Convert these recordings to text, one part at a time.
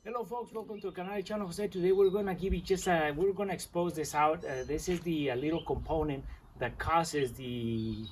Hello folks, welcome to Canary Channel Jose. Today we're gonna give you we're gonna expose this out. This is the little component that causes the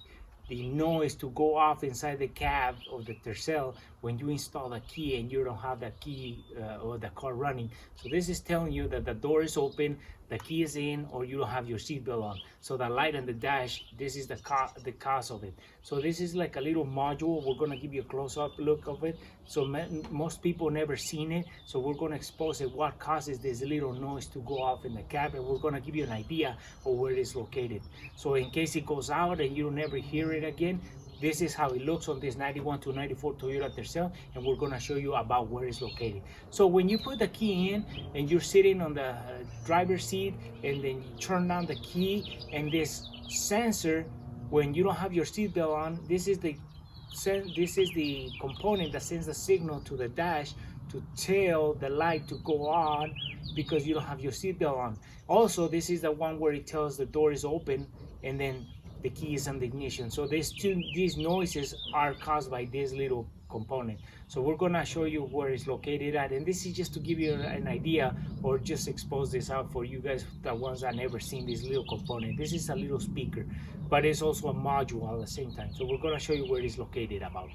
noise to go off inside the cab of the Tercel when you install the key and you don't have the key or the car running. So this is telling you that the door is open, the key is in, or you don't have your seatbelt on. So the light on the dash, this is the cause of it. So this is like a little module. We're gonna give you a close-up look of it. So most people never seen it. So we're gonna expose it, what causes this little noise to go off in the cab, and we're gonna give you an idea of where it is located. So in case it goes out and you never hear it again, this is how it looks on this 91 to 94 Toyota Tercel, and we're gonna show you about where it's located. So when you put the key in and you're sitting on the driver's seat, and then you turn down the key, and this sensor, when you don't have your seatbelt on, this is the component that sends the signal to the dash to tell the light to go on because you don't have your seatbelt on. Also, this is the one where it tells the door is open and then the key is on the ignition. So these noises are caused by this little component. So we're gonna show you where it's located at, and this is just to give you an idea or just expose this out for you guys, the ones that never seen this little component. This is a little speaker, but it's also a module at the same time. So we're gonna show you where it's located about.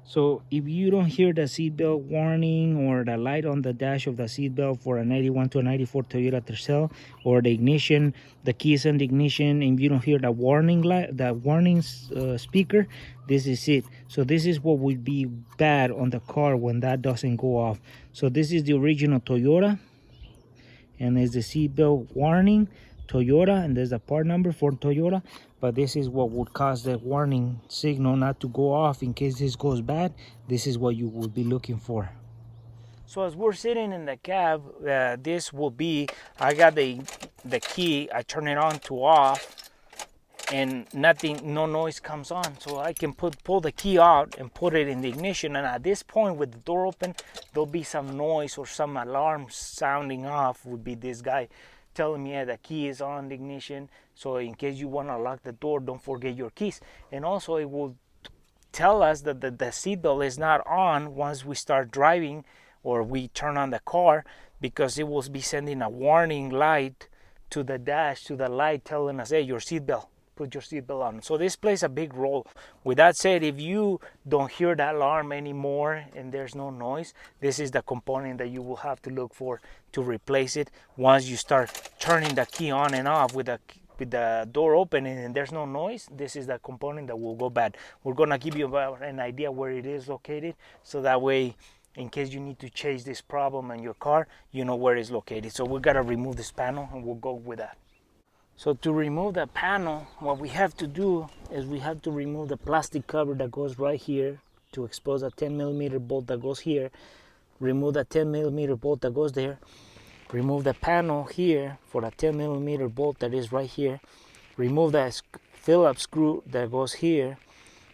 So if you don't hear the seatbelt warning or the light on the dash of the seatbelt for a 91 to a 94 Toyota Tercel, or the ignition, the keys in the ignition, and you don't hear the warning light, the warning speaker, this is it. So this is what would be bad on the car when that doesn't go off. So this is the original Toyota, and there's the seatbelt warning Toyota, and there's a part number for Toyota. But this is what would cause the warning signal not to go off in case this goes bad. This is what you would be looking for. So as we're sitting in the cab, this will be, I got the key, I turn it on to off, and no noise comes on. So I can pull the key out and put it in the ignition, and at this point with the door open, there'll be some noise or some alarm sounding off. Would be this guy telling me the key is on the ignition. So in case you want to lock the door, don't forget your keys. And also it will tell us that the seatbelt is not on once we start driving or we turn on the car, because it will be sending a warning light to the dash, to the light, telling us, hey, your seatbelt, put your seatbelt on. So this plays a big role. With that said, if you don't hear that alarm anymore and there's no noise, this is the component that you will have to look for to replace it. Once you start turning the key on and off with the door opening and there's no noise, this is the component that will go bad. We're gonna give you an idea where it is located, so that way, in case you need to change this problem in your car, you know where it's located. So we gotta remove this panel, and we'll go with that. So to remove the panel, what we have to do is we have to remove the plastic cover that goes right here to expose a 10mm bolt that goes here. Remove the 10mm bolt that goes there. Remove the panel here for the 10mm bolt that is right here. Remove the Phillips screw that goes here,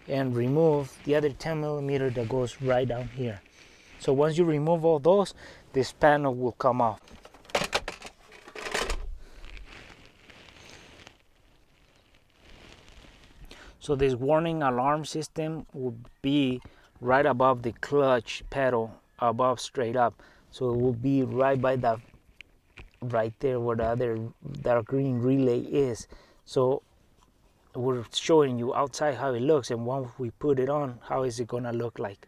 and remove the other 10mm that goes right down here. So once you remove all those, this panel will come off. So this warning alarm system will be right above the clutch pedal, above, straight up. So it will be right by that, right there where the other dark green relay is. So we're showing you outside how it looks, and once we put it on, how is it gonna look like.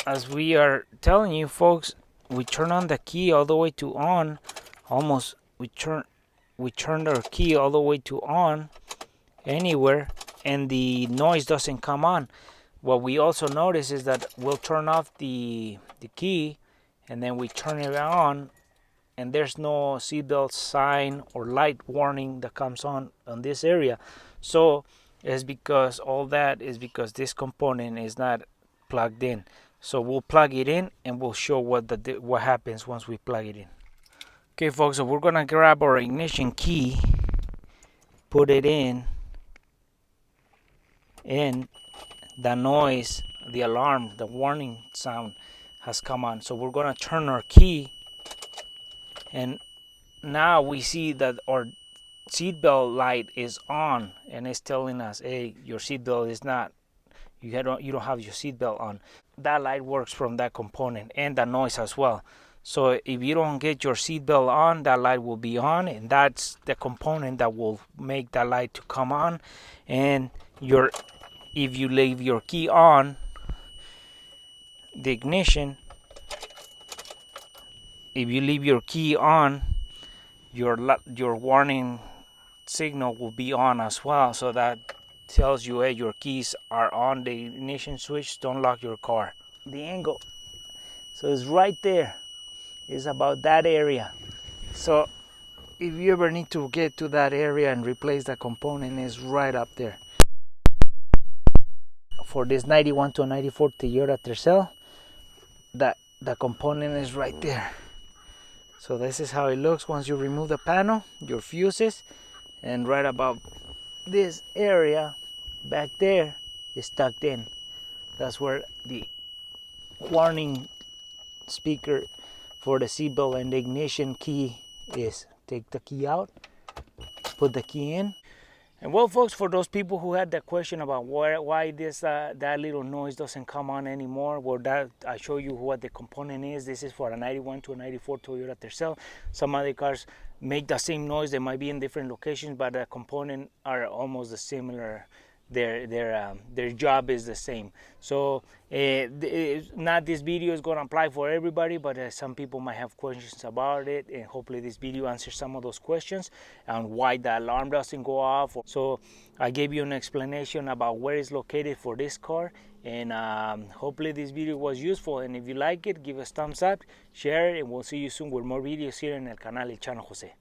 As we are telling you folks, we turn on the key all the way to on, almost we turn our key all the way to on anywhere, and the noise doesn't come on. What we also notice is that we'll turn off the key, and then we turn it on, and there's no seatbelt sign or light warning that comes on this area. So it's because all that is because this component is not plugged in. So we'll plug it in, and we'll show what happens once we plug it in. Okay folks, so we're gonna grab our ignition key, put it in, and the noise, the alarm, the warning sound has come on. So we're gonna turn our key, and now we see that our seatbelt light is on, and it's telling us, hey, your seatbelt is not, you don't have your seatbelt on. that light works from that component, and the noise as well. So if you don't get your seatbelt on, that light will be on, and that's the component that will make that light to come on. And if you leave your key on the ignition, if you leave your key on, your warning signal will be on as well. So that tells you, hey, your keys are on the ignition switch, don't lock your car. The angle, so it's right there. It's about that area. So if you ever need to get to that area and replace the component, it's right up there. For this 91 to 94 Toyota Tercel, the component is right there. So this is how it looks once you remove the panel, your fuses, and right about this area back there is tucked in. That's where the warning speaker for the seatbelt and the ignition key is. Take the key out, put the key in. And well, folks, for those people who had that question about why this that little noise doesn't come on anymore, well, that I show you what the component is. This is for a 91 to a 94 Toyota Tercel. Some other cars make the same noise. They might be in different locations, but the component are almost the similar. Their job is the same. So not this video is going to apply for everybody, but some people might have questions about it, and hopefully this video answers some of those questions and why the alarm doesn't go off. So I gave you an explanation about where it's located for this car, and hopefully this video was useful. And if you like it, give us thumbs up, share it, and we'll see you soon with more videos here in El Canal El Chano Jose.